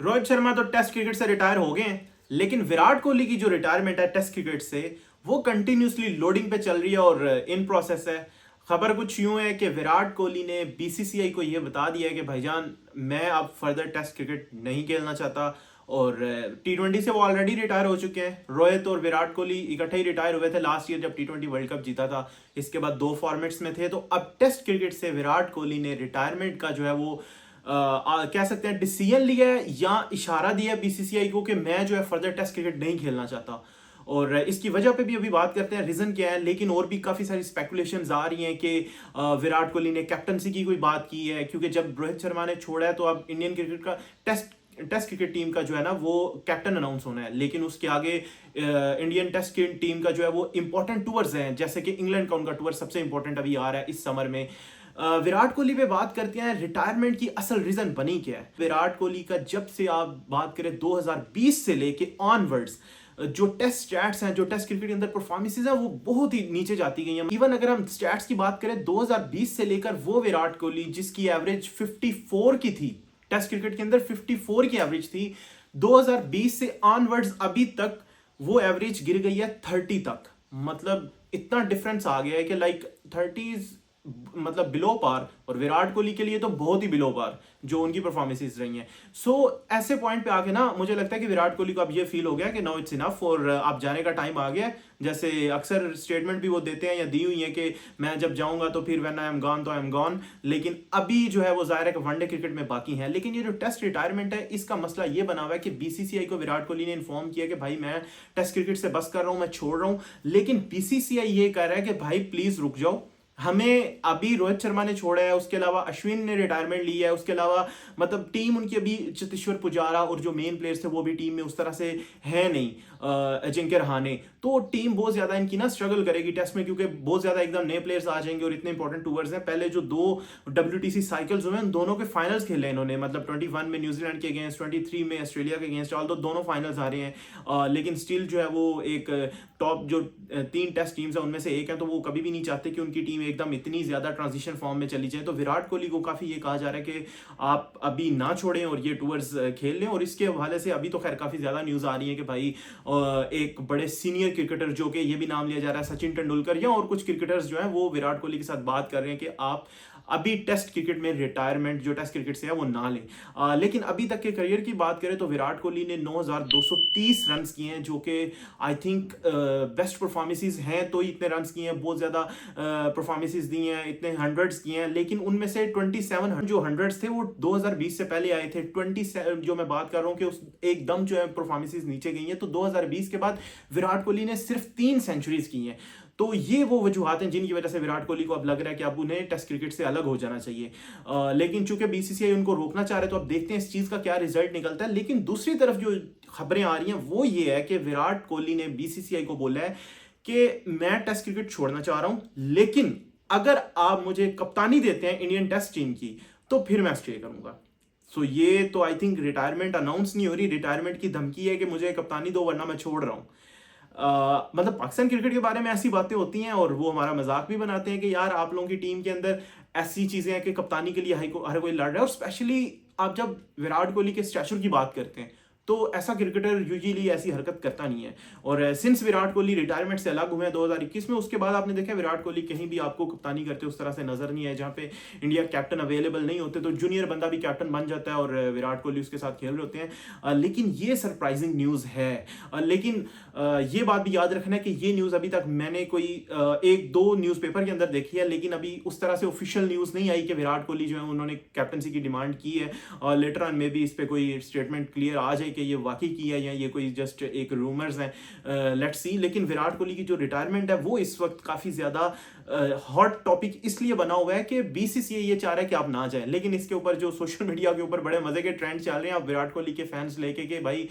रोहित शर्मा तो test cricket से retire हो गए हैं, लेकिन विराट कोहली की जो रिटायरमेंट है टेस्ट क्रिकेट से, वो कंटिन्यूसली लोडिंग पे चल रही है और इन प्रोसेस है। खबर कुछ यूं है कि विराट कोहली ने बीसीसीआई को यह बता दिया है कि भाईजान मैं अब फर्दर टेस्ट क्रिकेट नहीं खेलना चाहता। और T20 से वो ऑलरेडी रिटायर हो चुके हैं। रोहित और विराट कोहली इकट्ठे ही रिटायर हुए थे लास्ट ईयर जब T20 वर्ल्ड कप जीता था। इसके बाद दो फॉर्मेट्स में थे। तो अब टेस्ट क्रिकेट से विराट कोहली ने रिटायरमेंट का जो है वो कह सकते हैं डिसीजन लिया है या इशारा दिया बीसीसीआई को कि मैं जो है फर्दर टेस्ट क्रिकेट नहीं खेलना चाहता। और इसकी वजह पे भी अभी बात करते हैं रीजन क्या है। लेकिन और भी काफी सारी स्पेकुलेशंस आ रही हैं कि विराट कोहली ने कैप्टनसी की कोई बात की है, क्योंकि जब रोहित शर्मा ने छोड़ा है तो अब इंडियन क्रिकेट का टेस्ट क्रिकेट टीम का जो है ना वो कैप्टन अनाउंस होना है। लेकिन उसके आगे इंडियन टेस्ट टीम का जो है वो इंपॉर्टेंट टूर्स हैं, जैसे कि इंग्लैंड का उनका टूर सबसे इंपॉर्टेंट अभी आ रहा है इस समर में। विराट कोहली पे बात करते हैं, रिटायरमेंट की असल रीजन बनी क्या है। विराट कोहली का जब से आप बात करें 2020 से लेके ऑनवर्ड्स जो टेस्ट स्टैट्स हैं, जो टेस्ट क्रिकेट के अंदर परफॉर्मेंसेज हैं, वो बहुत ही नीचे जाती गई हैं। इवन अगर हम स्टैट्स की बात करें 2020 से लेकर वो विराट कोहली जिसकी एवरेज 54 की थी, टेस्ट क्रिकेट के अंदर 54 की एवरेज थी, 2020 से ऑनवर्ड्स अभी तक वो एवरेज गिर गई है 30 तक। मतलब इतना डिफरेंस आ गया है कि लाइक 30 मतलब बिलो पार, और विराट कोहली के लिए तो बहुत ही बिलो पार जो उनकी परफॉर्मेंसेस रही हैं। सो ऐसे पॉइंट पे आके ना मुझे लगता है कि विराट कोहली को अब ये फील हो गया कि नो इट्स इनफ और अब जाने का टाइम आ गया है। जैसे अक्सर स्टेटमेंट भी वो देते हैं या दी हुई है कि मैं जब जाऊंगा तो फिर व्हेन आई एम गॉन तो आई एम गॉन। लेकिन अभी जो है वो जाहिर है कि वनडे क्रिकेट में बाकी है। लेकिन ये जो टेस्ट रिटायरमेंट है इसका मसला ये बना हुआ है कि बीसीसीआई को विराट कोहली ने इन्फॉर्म किया कि भाई मैं टेस्ट क्रिकेट से बस कर रहा हूं, मैं छोड़ रहा हूं। लेकिन बीसीसीआई ये कह रहा है कि भाई प्लीज रुक जाओ, हमें अभी रोहित शर्मा ने छोड़ा है, उसके अलावा अश्विन ने रिटायरमेंट ली है, उसके अलावा मतलब टीम उनकी अभी चेतेश्वर पुजारा और जो मेन प्लेयर्स थे वो भी टीम में उस तरह से है नहीं, अजिंक्य रहाणे। तो टीम बहुत ज्यादा इनकी ना स्ट्रगल करेगी टेस्ट में, क्योंकि बहुत ज्यादा एकदम नए प्लेयर्स आ जाएंगे और इतने इंपॉर्टेंट टूर्स हैं। पहले जो दो WTC साइकिल्स हुए उन दोनों के फाइनल्स खेले इन्होंने, मतलब 21 में न्यूजीलैंड के अगेंस्ट, 23 में ऑस्ट्रेलिया के अगेंस्ट, ऑल दोनों फाइनल्स आ रहे हैं। लेकिन स्टिल जो है वो एक टॉप जो 3 टेस्ट टीम्स है उनमें से एक है, तो वो कभी भी नहीं चाहते कि उनकी टीम एकदम इतनी ज्यादा ट्रांजिशन फॉर्म में चली जाए। तो विराट कोहली को काफी ये कहा जा रहा है कि आप अभी ना छोड़ें और ये टूर्स खेल लें। और इसके हवाले से अभी तो खैर काफी ज्यादा न्यूज आ रही है कि भाई एक बड़े सीनियर क्रिकेटर जो कि ये भी नाम लिया जा रहा है सचिन तेंदुलकर या और कुछ क्रिकेटर्स जो है वो विराट कोहली के साथ बात कर रहे हैं कि आप अभी टेस्ट क्रिकेट में रिटायरमेंट जो टेस्ट क्रिकेट से है वो ना लें। लेकिन अभी तक के करियर की बात करें तो विराट कोहली ने 9230 रन किए हैं, जो कि आई थिंक बेस्ट परफॉर्मेंसेस हैं। तो इतने रन किए हैं, बहुत ज्यादा परफॉर्मेंसेस दी हैं, इतने हंड्रेड्स किए हैं। लेकिन उनमें से 27 जो हंड्रेड्स थे वो 2020 से पहले आए थे। 27 जो मैं बात कर रहा हूँ कि उस एकदम जो है परफॉर्मेंसेस नीचे गई हैं। तो 2020 के बाद विराट कोहली ने सिर्फ 3 सेंचुरीज की हैं। तो ये वो वजूहत हैं जिनकी वजह से विराट कोहली को अब लग रहा है कि अब उन्हें टेस्ट क्रिकेट से अलग हो जाना चाहिए। लेकिन चूंकि बीसीसीआई उनको रोकना चाह रहे तो अब देखते हैं इस चीज का क्या रिजल्ट निकलता है। लेकिन दूसरी तरफ जो खबरें आ रही हैं वो ये है कि विराट कोहली ने बीसीसीआई को बोला है कि मैं टेस्ट क्रिकेट छोड़ना चाह रहा हूं, लेकिन अगर आप मुझे कप्तानी देते हैं इंडियन टेस्ट टीम की तो फिर मैं स्टे करूंगा। सो ये तो आई थिंक रिटायरमेंट अनाउंस नहीं हो रही, रिटायरमेंट की धमकी है कि मुझे कप्तानी दो वरना मैं छोड़ रहा हूं। मतलब पाकिस्तान क्रिकेट के बारे में ऐसी बातें होती हैं और वो हमारा मजाक भी बनाते हैं कि यार आप लोगों की टीम के अंदर ऐसी चीजें हैं कि कप्तानी के लिए हर कोई लड़ रहा है। और स्पेशली आप जब विराट कोहली के स्टैचर की बात करते हैं तो ऐसा क्रिकेटर यूजुअली ऐसी हरकत करता नहीं है। और सिंस विराट कोहली रिटायरमेंट से अलग हुए हैं 2021 में, उसके बाद आपने देखा विराट कोहली कहीं भी आपको कप्तानी करते उस तरह से नजर नहीं है। जहां पे इंडिया कैप्टन अवेलेबल नहीं होते तो जूनियर बंदा भी कैप्टन बन जाता है और विराट कोहली उसके साथ खेल रहे होते हैं। लेकिन ये सरप्राइजिंग न्यूज है। लेकिन ये बात भी याद रखना है कि ये न्यूज अभी तक मैंने कोई 1-2 न्यूज़पेपर के अंदर देखी है, लेकिन अभी उस तरह से ऑफिशियल न्यूज नहीं आई कि विराट कोहली जो है उन्होंने कैप्टनसी की डिमांड की है। और लेटर ऑन मे बी इस पे कोई स्टेटमेंट क्लियर आ जाए कि ये वाकई की है या ये कोई जस्ट एक रूमर्स हैं। Let's see. लेकिन विराट कोहली की जो रिटायरमेंट है वो इस वक्त काफी ज्यादा हॉट टॉपिक इसलिए बना हुआ है कि बीसीसीआई ये चाह रहा है कि आप ना जाएं। लेकिन इसके ऊपर जो सोशल मीडिया के ऊपर बड़े मजे के ट्रेंड चल रहे हैं आप विराट कोहली के फैंस लेके कि भाई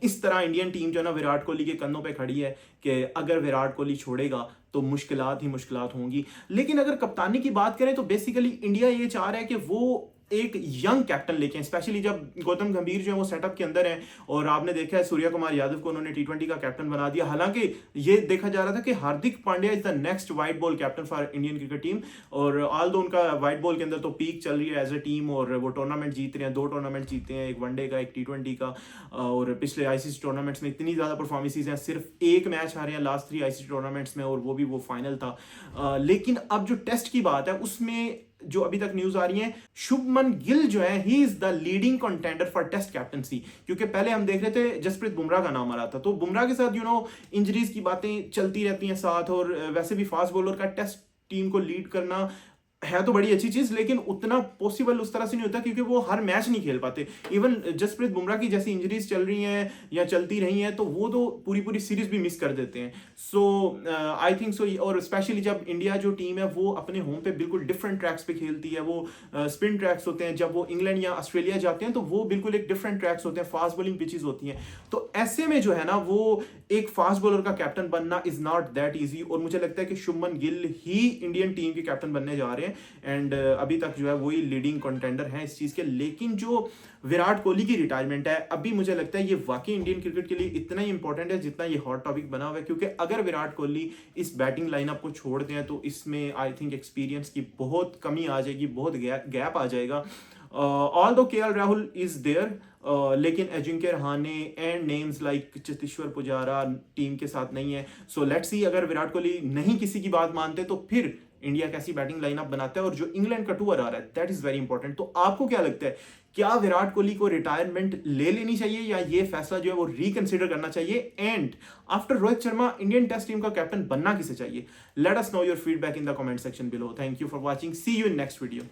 इस तरह इंडियन टीम जो है ना विराट कोहली के कंधों पे खड़ी है कि अगर विराट कोहली छोड़ेगा तो मुश्किलात ही मुश्किलात होंगी। लेकिन अगर कप्तानी की बात करें तो बेसिकली इंडिया ये चाह रहा है कि वो एक यंग कैप्टन लेके आए, स्पेशली जब गौतम गंभीर जो है वो सेटअप के अंदर हैं और आपने देखा है सूर्य कुमार यादव को उन्होंने टी20 का कैप्टन बना दिया। हालांकि ये देखा जा रहा था कि Hardik Pandya is the next white ball captain for Indian cricket team, और ऑल दो उनका वाइट बॉल के अंदर तो पीक चल रही है एज ए टीम और वो टूर्नामेंट जीत रहे हैं, 2 टूर्नामेंट जीते हैं, एक वनडे का एक टी20 का, और पिछले आईसीसी टूर्नामेंट्स में इतनी ज़्यादा परफॉर्मेंसेज हैं, सिर्फ एक मैच हारे हैं लास्ट 3 आईसीसी टूर्नामेंट्स में और वो भी वो फाइनल था। लेकिन अब जो टेस्ट की बात है उसमें जो अभी तक न्यूज आ रही है, शुभमन गिल जो है he is the leading contender for test captaincy, क्योंकि पहले हम देख रहे थे जसप्रीत बुमराह का नाम आ रहा था, तो बुमराह के साथ इंजरीज की बातें चलती रहती हैं साथ, और वैसे भी फास्ट बॉलर का टेस्ट टीम को लीड करना है तो बड़ी अच्छी चीज, लेकिन उतना पॉसिबल उस तरह से नहीं होता क्योंकि वो हर मैच नहीं खेल पाते। इवन जसप्रीत बुमराह की जैसी इंजरीज चल रही हैं या चलती रही हैं तो वो तो पूरी पूरी सीरीज भी मिस कर देते हैं। सो आई थिंक सो, और स्पेशली जब इंडिया जो टीम है वो अपने होम पे बिल्कुल डिफरेंट ट्रैक्स पे खेलती है, वो स्पिन ट्रैक्स होते हैं, जब वो इंग्लैंड या ऑस्ट्रेलिया जाते हैं तो वो बिल्कुल एक डिफरेंट ट्रैक्स होते हैं, फास्ट बॉलिंग पिचेस होती हैं, तो ऐसे में जो है ना वो एक फास्ट बॉलर का कैप्टन बनना इज नॉट दैट इजी, और मुझे लगता है कि शुभमन गिल ही इंडियन टीम के कैप्टन बनने जा रहे हैं एंड अभी तक जो है वही लीडिंग कंटेंडर है इस चीज के। लेकिन जो विराट कोहली की रिटायरमेंट है अभी मुझे लगता है ये वाकई इंडियन क्रिकेट के लिए इतना ही इंपॉर्टेंट है जितना ये हॉट टॉपिक बना हुआ है, क्योंकि अगर विराट कोहली इस बैटिंग लाइनअप को छोड़ते हैं तो इसमें आई थिंक एक्सपीरियंस की बहुत कमी आ जाएगी, बहुत गैप आ जाएगा। Although K L Rahul is there, लेकिन Ajinkya Rahane and names like Cheteshwar Pujara team के साथ नहीं है। सो लेट्स सी, अगर विराट कोहली नहीं किसी की बात मानते तो फिर इंडिया कैसी बैटिंग लाइनअप बनाता है, और जो इंग्लैंड का टूर आ रहा है दैट इज वेरी इंपॉर्टेंट। तो आपको क्या लगता है, क्या विराट कोहली को रिटायरमेंट ले लेनी चाहिए या ये फैसला जो है वो रिकंसिडर करना चाहिए? And after Rohit Sharma Indian test team का कैप्टन बनना किसे चाहिए? Let us know your feedback in the comment section below. Thank you for watching, see you in next video.